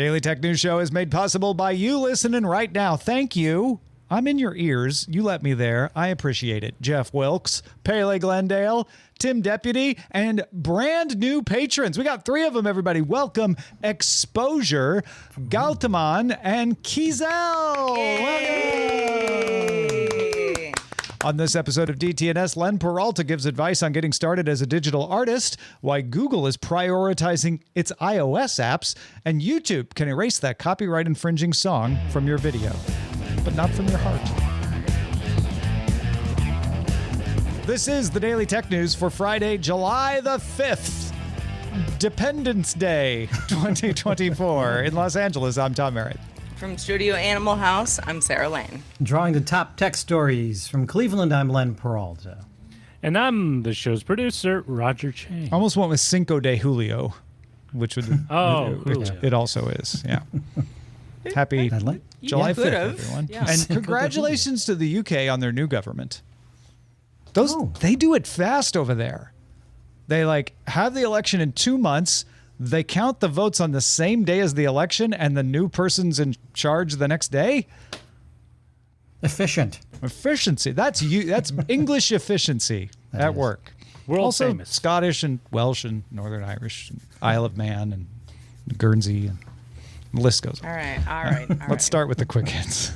Daily Tech News Show is made possible by you listening right now. Thank you. I'm in your ears. You let me there. I appreciate it. Jeff Wilkes, Pele Glendale, Tim Deputy, and brand new patrons. We got 3 of them, everybody. Welcome, Exposure, Gautaman, and Kizel. Welcome. On this episode of DTNS, Len Peralta gives advice on getting started as a digital artist, why Google is prioritizing its iOS apps, and YouTube can erase that copyright infringing song from your video, but not from your heart. This is the Daily Tech News for Friday, July the 5th, Dependence Day 2024. In Los Angeles, I'm Tom Merritt. From Studio Animal House, I'm Sarah Lane. Drawing the top tech stories from Cleveland, I'm Len Peralta. And I'm the show's producer, Roger Chang. Almost went with Cinco de Julio, which would Julio. It also is, yeah. Happy July 5th, everyone. Yeah. And congratulations to the UK on their new government. They do it fast over there. They have the election in 2 months. They count the votes on the same day as the election, and the new person's in charge the next day. Efficiency. That's English efficiency at work. World famous. Scottish and Welsh and Northern Irish and Isle of Man and Guernsey, and the list goes on. All right. Let's start with the quick hits.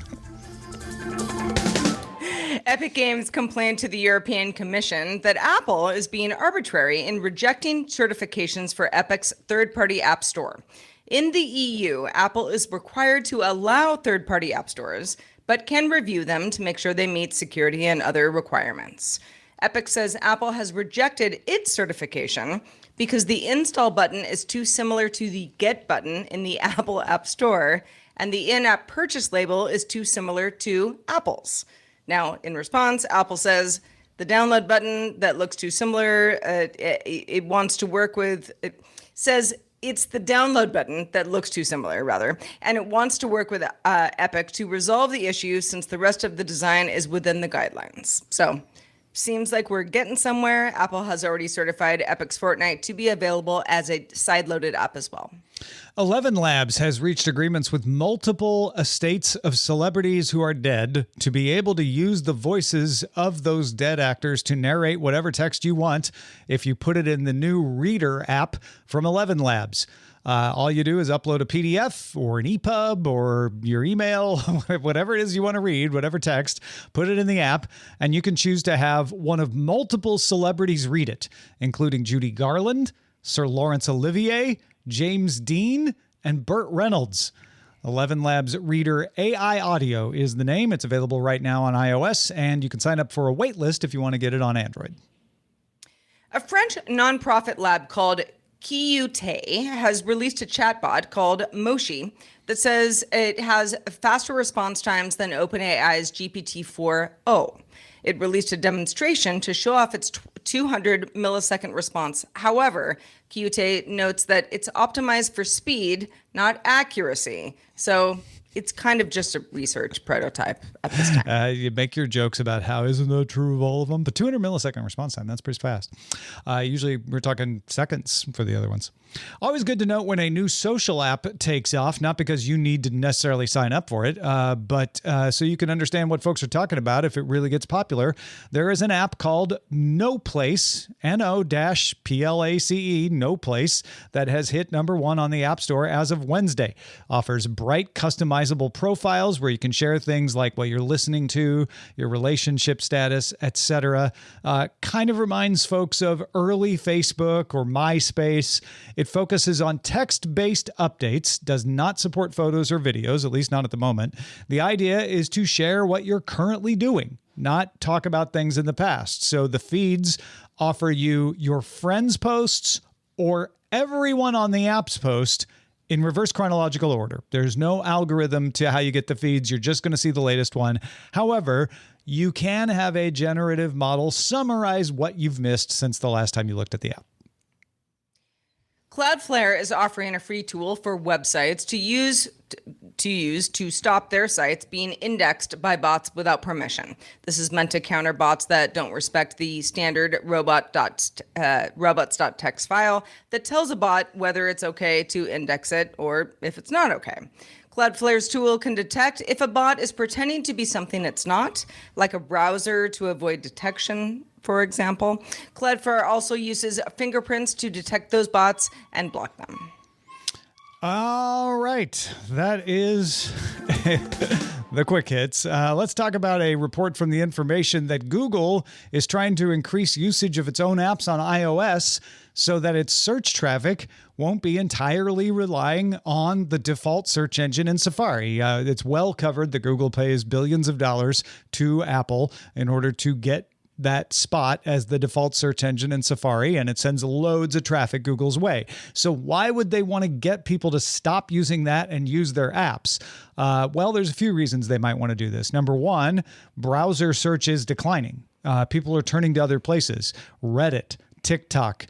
Epic Games complained to the European Commission that Apple is being arbitrary in rejecting certifications for Epic's third-party app store. In the EU, Apple is required to allow third-party app stores, but can review them to make sure they meet security and other requirements. Epic says Apple has rejected its certification because the install button is too similar to the get button in the Apple App Store, and the in-app purchase label is too similar to Apple's. Now, in response, Apple says the download button that looks too similar, it wants to work with, it says it's the download button that looks too similar, rather, and it wants to work with Epic to resolve the issue since the rest of the design is within the guidelines. So, seems like we're getting somewhere. Apple has already certified Epic's Fortnite to be available as a side-loaded app as well. 11 Labs has reached agreements with multiple estates of celebrities who are dead to be able to use the voices of those dead actors to narrate whatever text you want if you put it in the new Reader app from 11 Labs. All you do is upload a PDF or an EPUB or your email, whatever it is you want to read, whatever text, put it in the app, and you can choose to have one of multiple celebrities read it, including Judy Garland, Sir Laurence Olivier, James Dean, and Burt Reynolds. 11 Labs Reader AI Audio is the name. It's available right now on iOS, and you can sign up for a wait list if you want to get it on Android. A French nonprofit lab called Qt has released a chatbot called Moshi that says it has faster response times than OpenAI's GPT-4o. It released a demonstration to show off its 200 millisecond response. However, Qt notes that it's optimized for speed, not accuracy. So it's kind of just a research prototype at this time. You make your jokes about how isn't that true of all of them, but 200 millisecond response time, that's pretty fast. Usually we're talking seconds for the other ones. Always good to note when a new social app takes off, not because you need to necessarily sign up for it, but so you can understand what folks are talking about if it really gets popular. There is an app called No Place, N-O-P-L-A-C-E, No Place, that has hit #1 on the App Store as of Wednesday. Offers bright, customizable profiles where you can share things like what you're listening to, your relationship status, etc. Kind of reminds folks of early Facebook or MySpace. It focuses on text-based updates, does not support photos or videos, at least not at the moment. The idea is to share what you're currently doing, not talk about things in the past. So the feeds offer you your friends' posts or everyone on the app's post in reverse chronological order. There's no algorithm to how you get the feeds. You're just going to see the latest one. However, you can have a generative model summarize what you've missed since the last time you looked at the app. Cloudflare is offering a free tool for websites to use to use to stop their sites being indexed by bots without permission. This is meant to counter bots that don't respect the standard robots.txt file that tells a bot whether it's okay to index it or if it's not okay. Cloudflare's tool can detect if a bot is pretending to be something it's not, like a browser to avoid detection, for example. Cloudflare also uses fingerprints to detect those bots and block them. All right. That is the quick hits. Let's talk about a report from The Information that Google is trying to increase usage of its own apps on iOS so that its search traffic won't be entirely relying on the default search engine in Safari. It's well covered that Google pays billions of dollars to Apple in order to get that spot as the default search engine in Safari, and it sends loads of traffic Google's way. So why would they want to get people to stop using that and use their apps? Well, there's a few reasons they might want to do this. Number one, browser search is declining. People are turning to other places. Reddit, TikTok,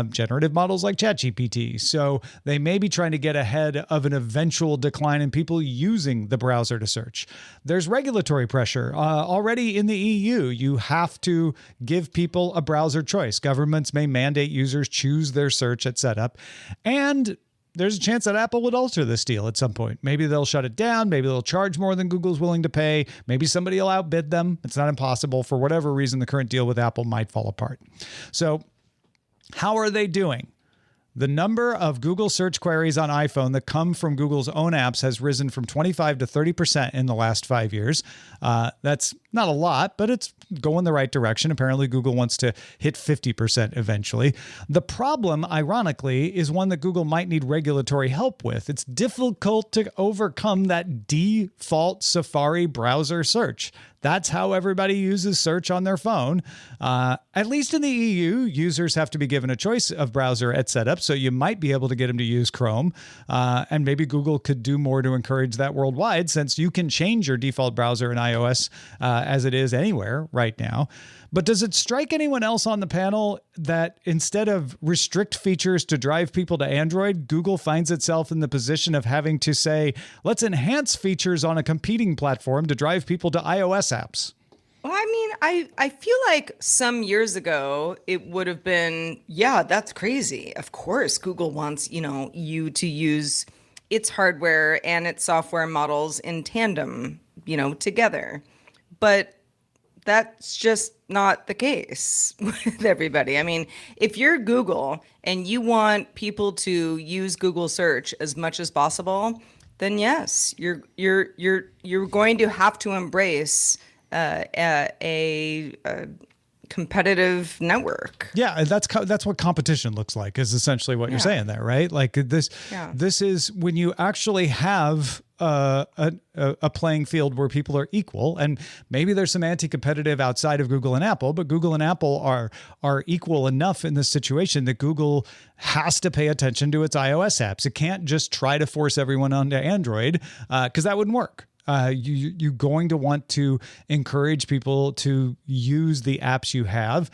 generative models like ChatGPT. So they may be trying to get ahead of an eventual decline in people using the browser to search. There's regulatory pressure. Already in the EU, you have to give people a browser choice. Governments may mandate users choose their search at setup. And there's a chance that Apple would alter this deal at some point. Maybe they'll shut it down. Maybe they'll charge more than Google's willing to pay. Maybe somebody will outbid them. It's not impossible. For whatever reason, the current deal with Apple might fall apart. So how are they doing? The number of Google search queries on iPhone that come from Google's own apps has risen from 25 to 30% in the last 5 years. That's not a lot, but it's going the right direction. Apparently, Google wants to hit 50% eventually. The problem, ironically, is one that Google might need regulatory help with. It's difficult to overcome that default Safari browser search. That's how everybody uses search on their phone. At least in the EU, users have to be given a choice of browser at setup, so you might be able to get them to use Chrome. And maybe Google could do more to encourage that worldwide, since you can change your default browser in iOS as it is anywhere right now. But does it strike anyone else on the panel that instead of restrict features to drive people to Android, Google finds itself in the position of having to say, let's enhance features on a competing platform to drive people to iOS apps? Well, I mean, I feel like some years ago it would have been, yeah, that's crazy. Of course, Google wants, you to use its hardware and its software models in tandem, together. But that's just not the case with everybody. I mean, if you're Google and you want people to use Google search as much as possible, then yes, you're going to have to embrace a competitive network. Yeah, that's what competition looks like, is essentially what you're saying there, right? Like this is when you actually have a playing field where people are equal, and maybe there's some anti-competitive outside of Google and Apple, but Google and Apple are equal enough in this situation that Google has to pay attention to its iOS apps. It can't just try to force everyone onto Android, because that wouldn't work. You're going to want to encourage people to use the apps you have.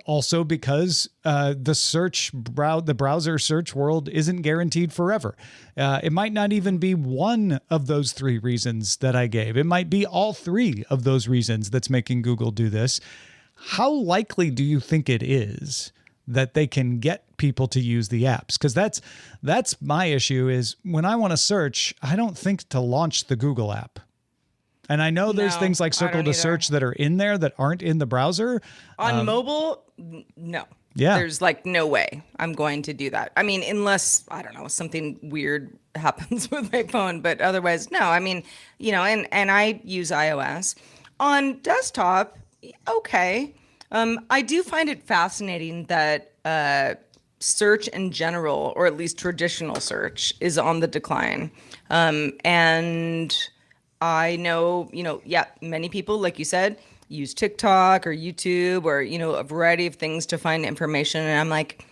Also, because the browser search world isn't guaranteed forever. It might not even be one of those three reasons that I gave. It might be all three of those reasons that's making Google do this. How likely do you think it is that they can get people to use the apps? Because that's my issue, is when I want to search, I don't think to launch the Google app. And I know there's things like Circle to Search that are in there that aren't in the browser. On mobile, no. Yeah. There's no way I'm going to do that. I mean, unless, I don't know, something weird happens with my phone, but otherwise, no. I mean, and I use iOS. On desktop, okay. I do find it fascinating that search in general, or at least traditional search, is on the decline. And I know, many people, like you said, use TikTok or YouTube or, a variety of things to find information. And I'm like,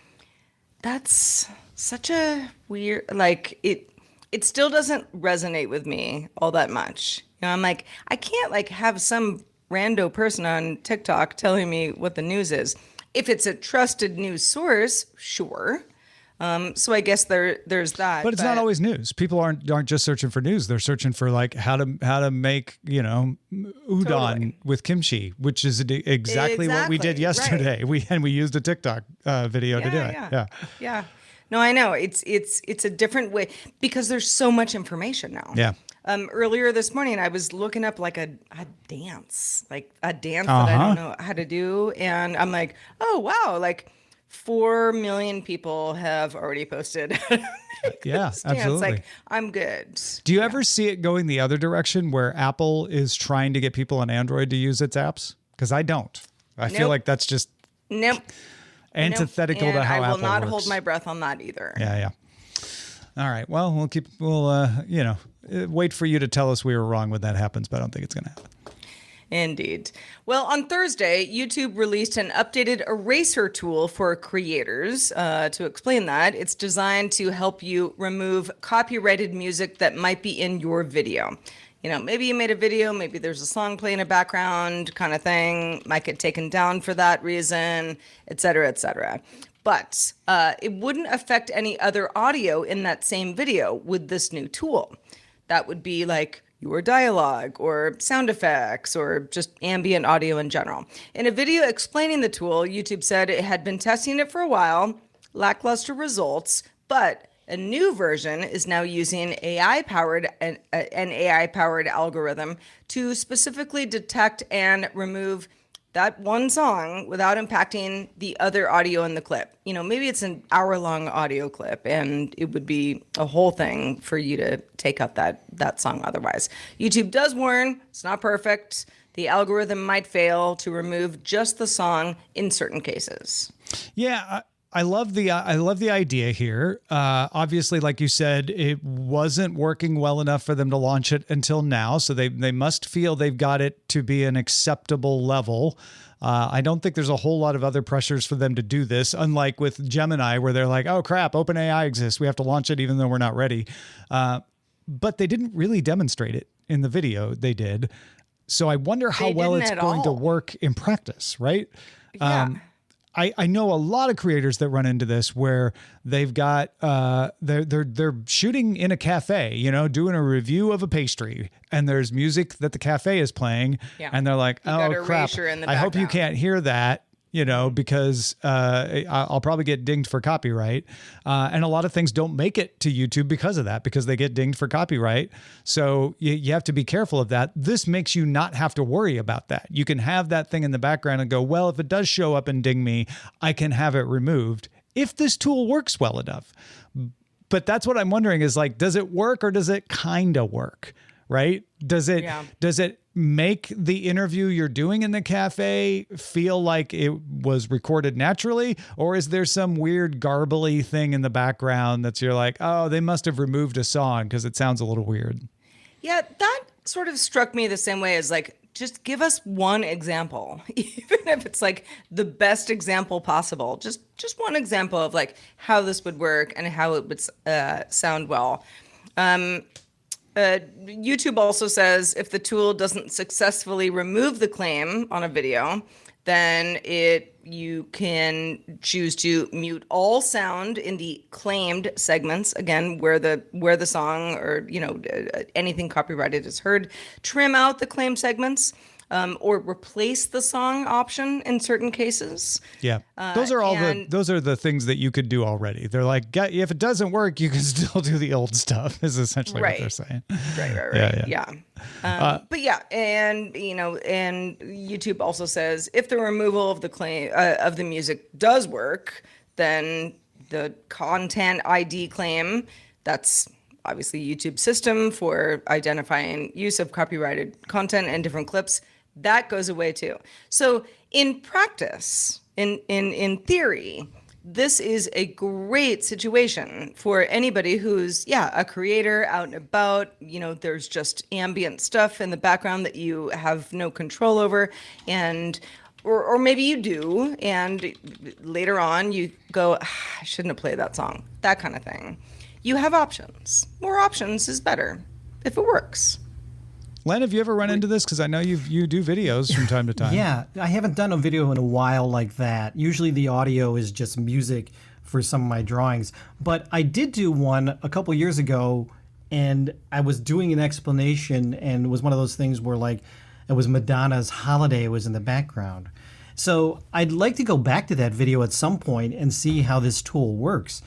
that's such a weird, it still doesn't resonate with me all that much. I'm like, I can't have some rando person on TikTok telling me what the news is. If it's a trusted news source, sure. So I guess there's that. But it's not always news. People aren't just searching for news. They're searching for like how to make, udon Totally. with kimchi, which is exactly what we did Exactly, yesterday. right. We used a TikTok video to do it. Yeah. No, I know. It's a different way because there's so much information now. Yeah. Earlier this morning, I was looking up like a dance, that I don't know how to do, and I'm like, oh wow, like 4 million people have already posted. Yeah, Dance. absolutely. Like, I'm good. Do you ever see it going the other direction where Apple is trying to get people on Android to use its apps? Because I don't. I feel Nope. like that's just Nope. antithetical And to how I will Apple not works. hold my breath on that either. Yeah. All right. Well, we'll wait for you to tell us we were wrong when that happens, but I don't think it's going to happen. Indeed. Well, on Thursday, YouTube released an updated eraser tool for creators. To explain that, it's designed to help you remove copyrighted music that might be in your video. Maybe you made a video, maybe there's a song playing in the background kind of thing, might get taken down for that reason, et cetera, et cetera. But it wouldn't affect any other audio in that same video with this new tool. That would be like your dialogue or sound effects or just ambient audio in general. In a video explaining the tool, YouTube said it had been testing it for a while, lackluster results, but a new version is now using an AI-powered algorithm to specifically detect and remove that one song without impacting the other audio in the clip. Maybe it's an hour-long audio clip, and it would be a whole thing for you to take out that song otherwise. YouTube does warn it's not perfect. The algorithm might fail to remove just the song in certain cases. Yeah, I love the idea here. Obviously, like you said, it wasn't working well enough for them to launch it until now. So they must feel they've got it to be an acceptable level. I don't think there's a whole lot of other pressures for them to do this, unlike with Gemini, where they're like, oh crap, OpenAI exists. We have to launch it even though we're not ready. But they didn't really demonstrate it in the video they did. So I wonder how well it's going to work in practice, right? Yeah. I know a lot of creators that run into this where they've got they're shooting in a cafe, doing a review of a pastry, and there's music that the cafe is playing, and they're like, got "Oh crap! erasure in the I hope you background." can't hear that." Because I'll probably get dinged for copyright. And a lot of things don't make it to YouTube because of that, because they get dinged for copyright. So you have to be careful of that. This makes you not have to worry about that. You can have that thing in the background and go, well, if it does show up and ding me, I can have it removed if this tool works well enough. But that's what I'm wondering is like, does it work or does it kind of work? Right? Does it make the interview you're doing in the cafe feel like it was recorded naturally? Or is there some weird garbly thing in the background that's you're like, oh, they must have removed a song because it sounds a little weird? Yeah, that sort of struck me the same way as like, just give us one example, even if it's like the best example possible. Just one example of like how this would work and how it would sound well. YouTube also says if the tool doesn't successfully remove the claim on a video, then you can choose to mute all sound in the claimed segments, again, where the song or anything copyrighted is heard, trim out the claimed segments, or replace the song option in certain cases. Yeah. Those are those are the things that you could do already. They're like, if it doesn't work, you can still do the old stuff is essentially what they're saying. Right. Yeah. But yeah, and YouTube also says if the removal of the claim of the music does work, then the content ID claim, that's obviously YouTube's system for identifying use of copyrighted content and different clips, that goes away too. So in practice, in theory, this is a great situation for anybody who's, a creator out and about. There's just ambient stuff in the background that you have no control over, or maybe you do, and later on you go, I shouldn't have played that song, that kind of thing. You have options. More options is better if it works. Len, have you ever run into this? Because I know you do videos from time to time. Yeah, I haven't done a video in a while like that. Usually the audio is just music for some of my drawings. But I did do one a couple years ago, and I was doing an explanation, and it was one of those things where like it was Madonna's Holiday was in the background. So I'd like to go back to that video at some point and see how this tool works.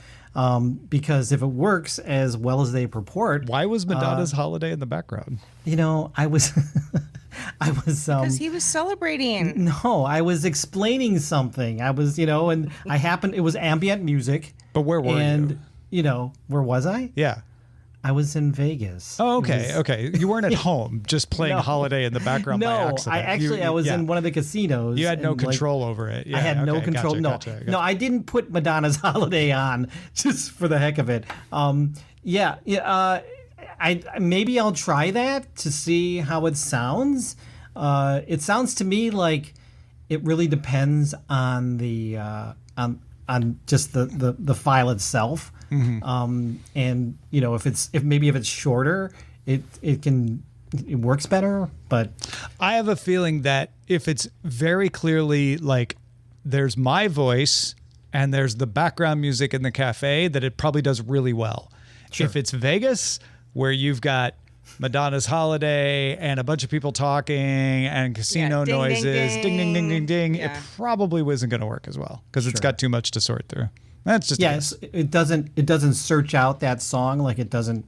Because if it works as well as they purport, Why was Madonna's Holiday in the background? I was, Because he was celebrating. no, I was explaining something. I was, and it was ambient music. But where were you? Where was I? Yeah. I was in Vegas. Oh, okay, okay. You weren't at home just playing No. Holiday in the background by No, accident. I was in one of the casinos. You had no and, control over it. Yeah, I had no okay, control. Gotcha. No, I didn't put Madonna's Holiday on just for the heck of it. Maybe I'll try that to see how it sounds. It sounds to me like it really depends on the on just the file itself. Mm-hmm. And if it's shorter, it works better. But I have a feeling that if it's very clearly like there's my voice and there's the background music in the cafe, that it probably does really well. Sure. If it's Vegas, where you've got Madonna's Holiday and a bunch of people talking and casino ding, noises, ding, ding, ding, ding, ding, Yeah. it probably wasn't going to work as well because it's got too much to sort through. That's just yes, it doesn't search out that song like it doesn't.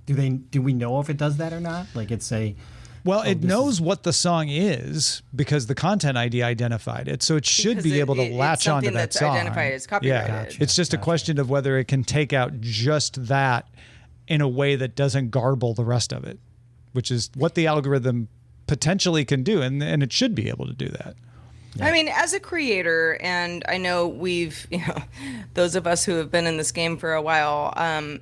Do we know if it does that or not? Like it's a. Well, it knows what the song is because the content ID identified it, so it should Because be able to latch onto something that that's song. identified as copyrighted. It's just a question of whether it can take out just that in a way that doesn't garble the rest of it, which is what the algorithm potentially can do, and it should be able to do that. Yeah. I mean, as a creator, and I know those of us who have been in this game for a while,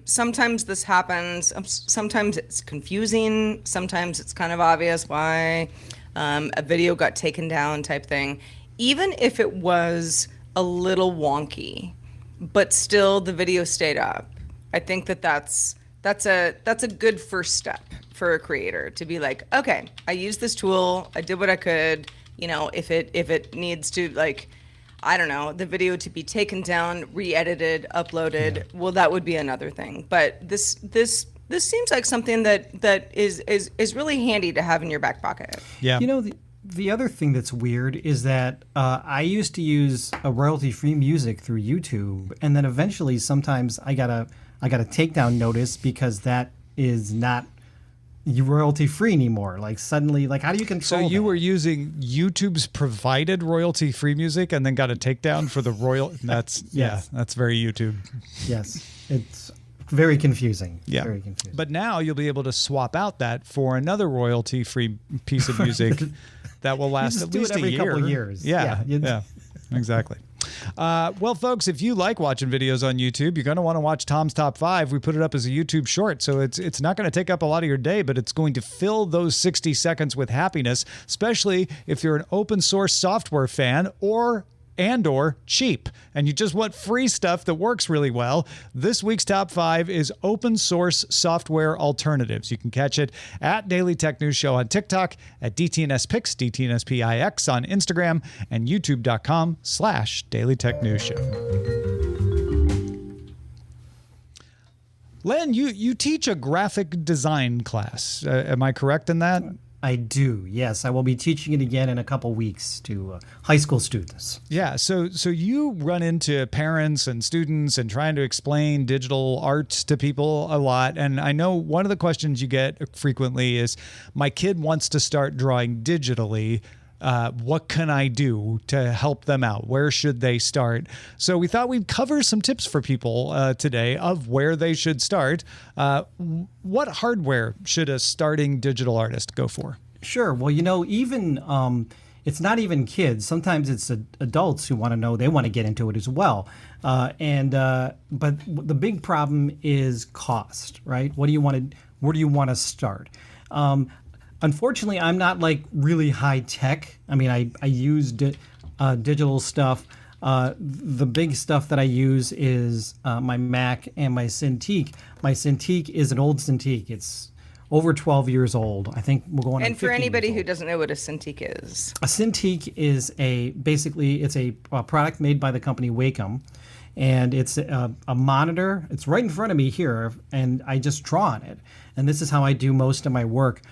sometimes this happens. Sometimes it's confusing. Sometimes it's kind of obvious why a video got taken down type thing. Even if it was a little wonky, but still the video stayed up, I think that's a good first step for a creator to be like, okay, I used this tool. I did what I could. If it needs to, like, I don't know, the video to be taken down, re-edited, uploaded, well, that would be another thing. But this seems like something that is really handy to have in your back pocket. Yeah. The other thing that's weird is that I used to use a royalty-free music through YouTube, and then eventually sometimes I got a takedown notice because that is not royalty free anymore. Like suddenly, like how do you control? So you that? were using YouTube's provided royalty free music and then got a takedown for the royal. That's Yes. that's very YouTube. Yes, it's very confusing. Yeah, very confusing. But now you'll be able to swap out that for another royalty free piece of music that will last at least every a year. couple years. Yeah, exactly. Well, folks, if you like watching videos on YouTube, you're going to want to watch Tom's Top 5. We put it up as a YouTube short, so it's not going to take up a lot of your day, but it's going to fill those 60 seconds with happiness, especially if you're an open source software fan or cheap, and you just want free stuff that works really well. This week's Top 5 is open source software alternatives. You can catch it at Daily Tech News Show on TikTok, at DTNS Pix, DTNSPIX on Instagram, and youtube.com/Daily Tech News Show. Len, you teach a graphic design class. Am I correct in that? I do, yes. I will be teaching it again in a couple weeks to high school students. Yeah, so you run into parents and students and trying to explain digital art to people a lot. And I know one of the questions you get frequently is, my kid wants to start drawing digitally. What can I do to help them out? Where should they start? So we thought we'd cover some tips for people today of where they should start. What hardware should a starting digital artist go for? Sure. Well, even it's not even kids. Sometimes it's adults who want to know, they want to get into it as well. But the big problem is cost, right? Where do you want to start? Unfortunately, I'm not like really high tech. I mean, I use digital stuff. The big stuff that I use is my Mac and my Cintiq. My Cintiq is an old Cintiq. It's over 12 years old. I think we're going on 15 And for anybody years who old. doesn't know what a Cintiq is. A Cintiq is basically a product made by the company Wacom. and it's a monitor. It's right in front of me here, and I just draw on it. And this is how I do most of my work.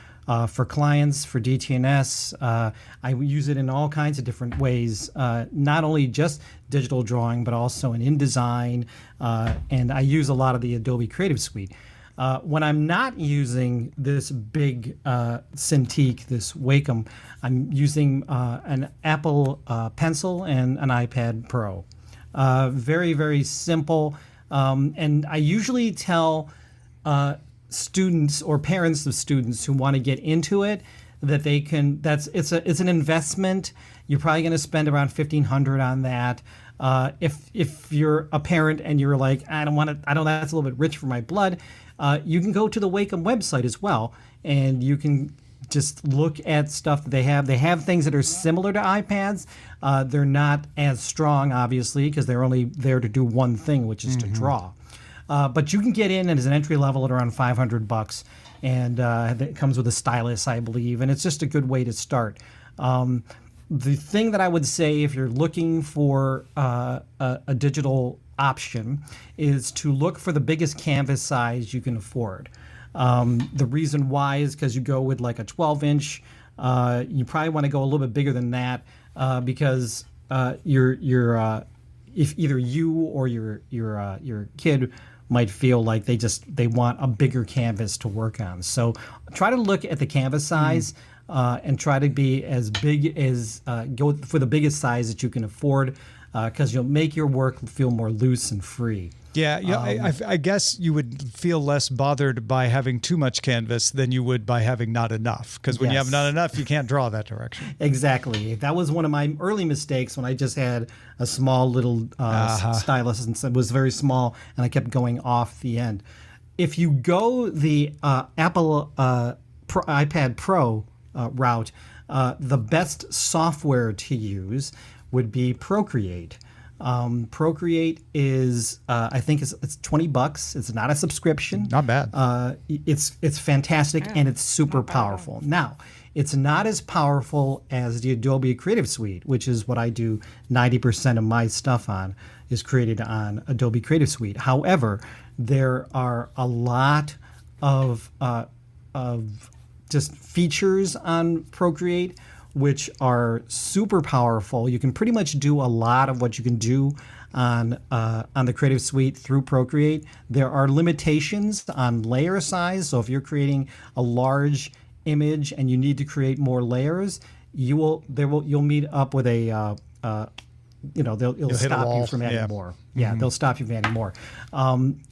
For clients, for DTNS, I use it in all kinds of different ways, not only just digital drawing, but also in InDesign, and I use a lot of the Adobe Creative Suite. When I'm not using this big Cintiq, this Wacom, I'm using an Apple Pencil and an iPad Pro. Very, very simple, and I usually tell students or parents of students who want to get into it that they can. It's an investment. You're probably going to spend around $1,500 on that. If you're a parent and you're like, I don't want to, that's a little bit rich for my blood, you can go to the Wacom website as well, and you can just look at stuff that they have. They have things that are similar to iPads. They're not as strong, obviously, because they're only there to do one thing, which is to draw. But you can get in as an entry level at around $500, and it comes with a stylus, I believe, and it's just a good way to start. The thing that I would say if you're looking for a digital option is to look for the biggest canvas size you can afford. The reason why is because you go with like a 12-inch. You probably want to go a little bit bigger than that because if either you or your kid might feel like they want a bigger canvas to work on. So try to look at the canvas size and try to be as big as go for the biggest size that you can afford because you'll make your work feel more loose and free. Yeah, I guess you would feel less bothered by having too much canvas than you would by having not enough. Because when you have not enough, you can't draw that direction. Exactly. That was one of my early mistakes when I just had a small little stylus and it was very small, and I kept going off the end. If you go the Apple iPad Pro route, the best software to use would be Procreate. Procreate is I think it's $20. It's not a subscription. Not bad. It's fantastic and it's super powerful. Now, it's not as powerful as the Adobe Creative Suite, which is what I do 90% of my stuff on, is created on Adobe Creative Suite. However, there are a lot of just features on Procreate which are super powerful. You can pretty much do a lot of what you can do on the Creative Suite through Procreate. There are limitations on layer size. So if you're creating a large image and you need to create more layers, you'll meet up with a it'll stop you from adding more. Yeah, they'll stop you from adding more.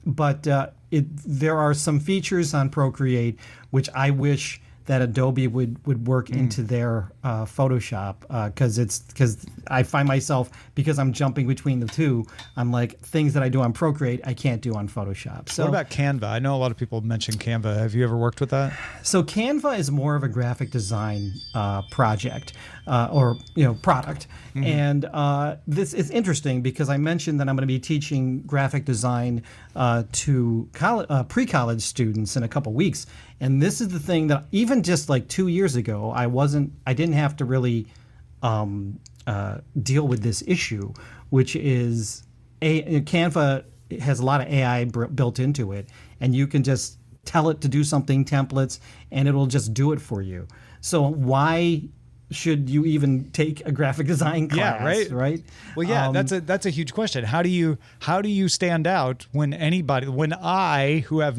But there are some features on Procreate which I wish that Adobe would work into their Photoshop because I find myself, because I'm jumping between the two, I'm like, things that I do on Procreate I can't do on Photoshop. So what about Canva? I know a lot of people mention Canva. Have you ever worked with that? So Canva is more of a graphic design project or product, and this is interesting because I mentioned that I'm going to be teaching graphic design to pre-college students in a couple weeks. And this is the thing that even just like 2 years ago, I didn't have to really deal with this issue, which is Canva has a lot of AI built into it, and you can just tell it to do something, templates, and it'll just do it for you. So why should you even take a graphic design class? Yeah, right. Well, yeah, that's a huge question. How do you stand out when I, who have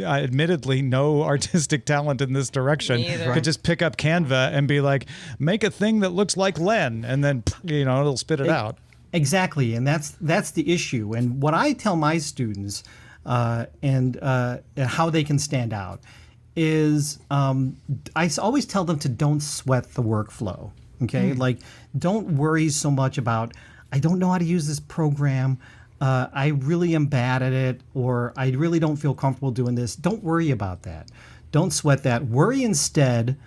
admittedly no artistic talent in this direction, could just pick up Canva and be like, make a thing that looks like Len, and then it'll spit it out. Exactly, and that's the issue. And what I tell my students and how they can stand out is I always tell them to don't sweat the workflow. Okay, like don't worry so much about, I don't know how to use this program, I really am bad at it, or I really don't feel comfortable doing this. Don't worry about that. Don't sweat that. Worry instead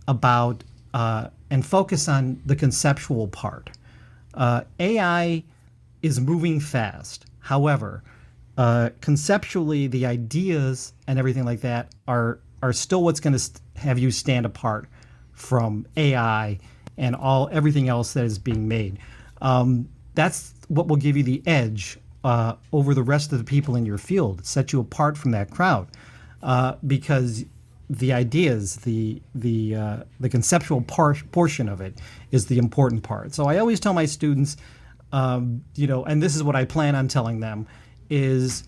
about and focus on the conceptual part. AI is moving fast. However, conceptually, the ideas and everything like that are still what's going to have you stand apart from AI and everything else that is being made. That's what will give you the edge over the rest of the people in your field. It sets you apart from that crowd because the ideas, the conceptual portion of it is the important part. So I always tell my students, and this is what I plan on telling them, is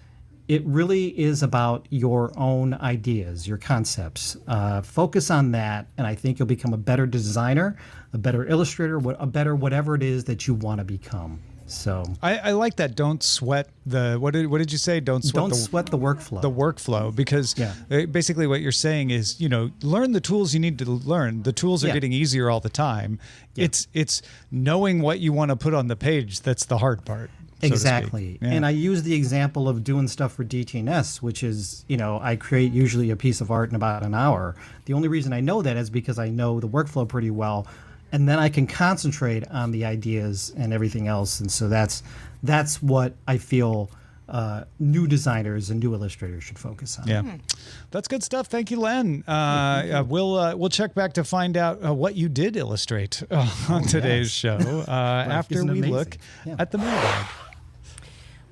it really is about your own ideas, your concepts. Focus on that, and I think you'll become a better designer, a better illustrator, a better whatever it is that you want to become. So I like that. Don't sweat the what did you say? Don't sweat the workflow. The workflow, because basically what you're saying is, learn the tools you need to learn. The tools are getting easier all the time. Yeah. It's knowing what you want to put on the page that's the hard part. Exactly. Yeah. And I use the example of doing stuff for DTNS, which is, I create usually a piece of art in about an hour. The only reason I know that is because I know the workflow pretty well. And then I can concentrate on the ideas and everything else. And so that's what I feel new designers and new illustrators should focus on. Yeah, that's good stuff. Thank you, Len. We'll check back to find out what you did illustrate on today's show after we look at the mailbag.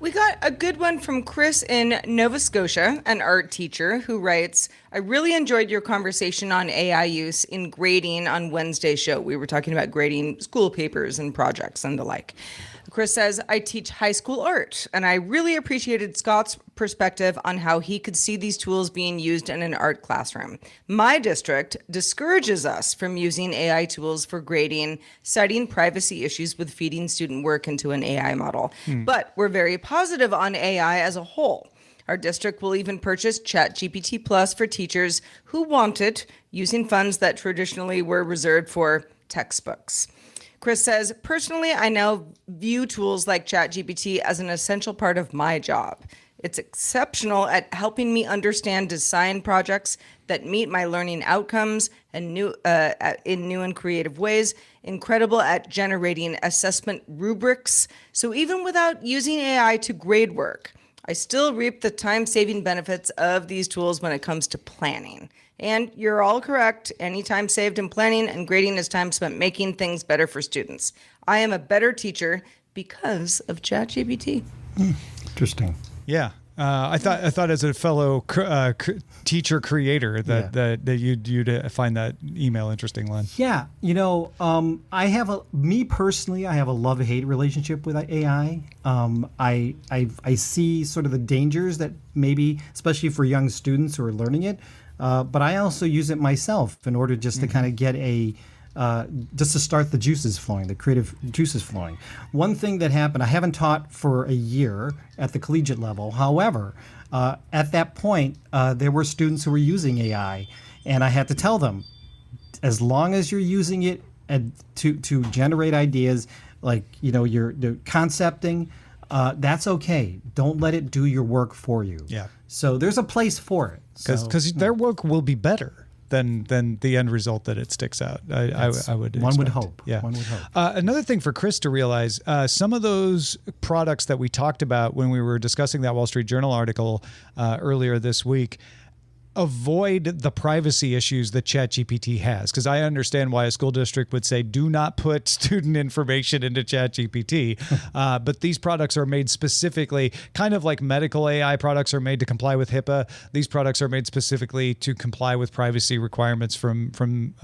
We got a good one from Chris in Nova Scotia, an art teacher, who writes, I really enjoyed your conversation on AI use in grading on Wednesday's show. We were talking about grading school papers and projects and the like. Chris says, I teach high school art, and I really appreciated Scott's perspective on how he could see these tools being used in an art classroom. My district discourages us from using AI tools for grading, citing privacy issues with feeding student work into an AI model. But we're very positive on AI as a whole. Our district will even purchase ChatGPT Plus for teachers who want it, using funds that traditionally were reserved for textbooks. Chris says, personally, I now view tools like ChatGPT as an essential part of my job. It's exceptional at helping me understand design projects that meet my learning outcomes and in new and creative ways, incredible at generating assessment rubrics. So even without using AI to grade work, I still reap the time-saving benefits of these tools when it comes to planning. And you're all correct. Any time saved in planning and grading is time spent making things better for students. I am a better teacher because of ChatGPT. Interesting. Yeah. I thought as a fellow teacher creator that you'd find that email interesting, Len. Yeah, I have a love-hate relationship with AI. I see sort of the dangers that maybe, especially for young students who are learning it, but I also use it myself in order just to kind of get just to start the juices flowing, the creative juices flowing. One thing that happened, I haven't taught for a year at the collegiate level. However, at that point, there were students who were using AI, and I had to tell them, as long as you're using it to generate ideas, like you're concepting, that's okay. Don't let it do your work for you. Yeah. So there's a place for it. Because their work will be better than the end result that it sticks out. I would expect. One would hope. Yeah. One would hope. Another thing for Chris to realize, some of those products that we talked about when we were discussing that Wall Street Journal article earlier this week, avoid the privacy issues that ChatGPT has. Because I understand why a school district would say, do not put student information into ChatGPT. But these products are made specifically, kind of like medical AI products are made to comply with HIPAA. These products are made specifically to comply with privacy requirements from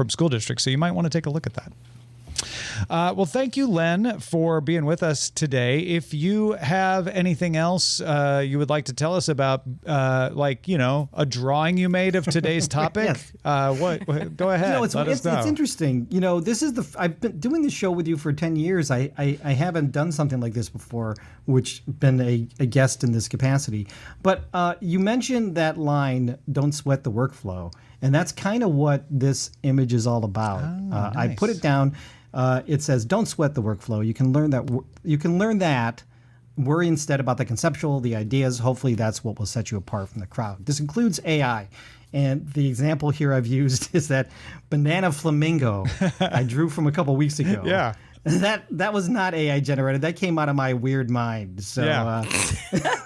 school districts. So you might want to take a look at that. Well, thank you, Len, for being with us today. If you have anything else you would like to tell us about, a drawing you made of today's topic, yes. Go ahead. Let us know. It's interesting. I've been doing this show with you for 10 years. I haven't done something like this before, which been a guest in this capacity. But you mentioned that line, don't sweat the workflow. And that's kind of what this image is all about. Nice. I put it down. It says, "Don't sweat the workflow. You can learn that. Worry instead about the conceptual, the ideas. Hopefully, that's what will set you apart from the crowd." This includes AI. And the example here I've used is that banana flamingo I drew from a couple weeks ago. Yeah. That was not AI generated. That came out of my weird mind. So Yeah.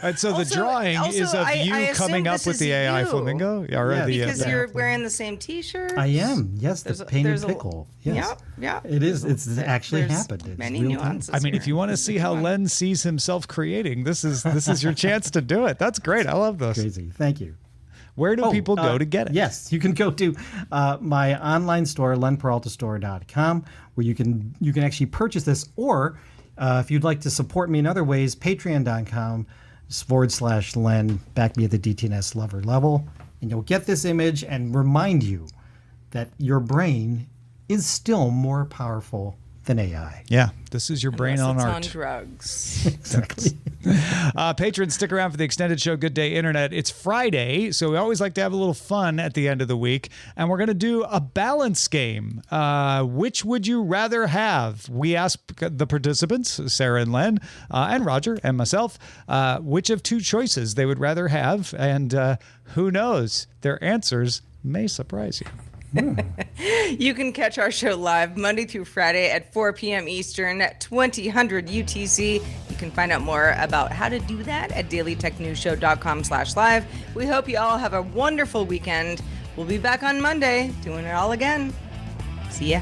And so the drawing is of I you assume coming up this with is the AI you. flamingo. Yeah, or Yeah. the, Because the- you're wearing the same T-shirt. I am. Yes, the painted there's pickle. Yes. Yeah. It is. It's actually There's happened. It's many real time. nuances. I mean, if here. you want to see how Len sees himself creating, this is your chance to do it. That's great. I love this. Crazy. Thank you. Where do people go to get it? Yes, you can go to my online store, lenperaltastore.com, where you can actually purchase this. Or if you'd like to support me in other ways, patreon.com/Len, back me at the DTNS lover level, and you'll get this image and remind you that your brain is still more powerful than AI. Yeah, this is your brain Unless on it's art. on drugs. Exactly. Patrons, stick around for the extended show, Good Day Internet. It's Friday, so we always like to have a little fun at the end of the week, and we're going to do a balance game. Which would you rather have? We asked the participants, Sarah and Len, and Roger and myself, which of two choices they would rather have, and who knows, their answers may surprise you. You can catch our show live Monday through Friday at 4 p.m. Eastern, 2000 UTC. You can find out more about how to do that at dailytechnewsshow.com/live. We hope you all have a wonderful weekend. We'll be back on Monday doing it all again. See ya.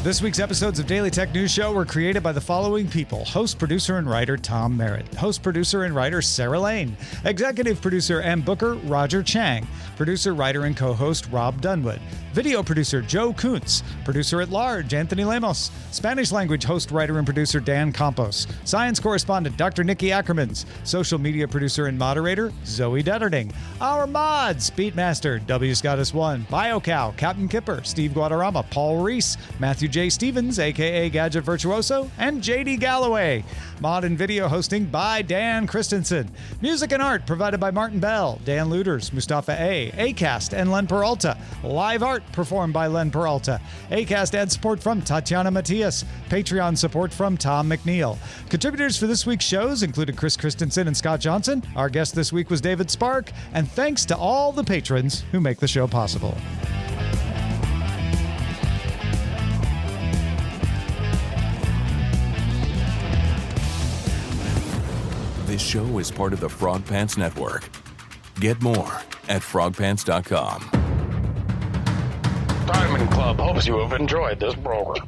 This week's episodes of Daily Tech News Show were created by the following people: host, producer, and writer Tom Merritt, host, producer, and writer Sarah Lane, executive producer and booker Roger Chang, producer, writer, and co-host Rob Dunwood, video producer Joe Kuntz, producer at large Anthony Lemos, Spanish language host, writer, and producer Dan Campos, science correspondent Dr. Nikki Ackermans, social media producer and moderator Zoe Detterding, our mods Beatmaster W. Scottus 1, BioCow, Captain Kipper, Steve Guadarrama, Paul Reese, Matthew J. Stevens, aka Gadget Virtuoso, and JD Galloway. Mod and video hosting by Dan Christensen. Music and art provided by Martin Bell, Dan Luders, Mustafa A, Acast, and Len Peralta. Live art performed by Len Peralta. Acast ad support from Tatiana Matias. Patreon support from Tom McNeil. Contributors for this week's shows included Chris Christensen and Scott Johnson. Our guest this week was David Spark. And thanks to all the patrons who make the show possible. This show is part of the Frog Pants Network. Get more at frogpants.com. Diamond Club hopes you have enjoyed this program.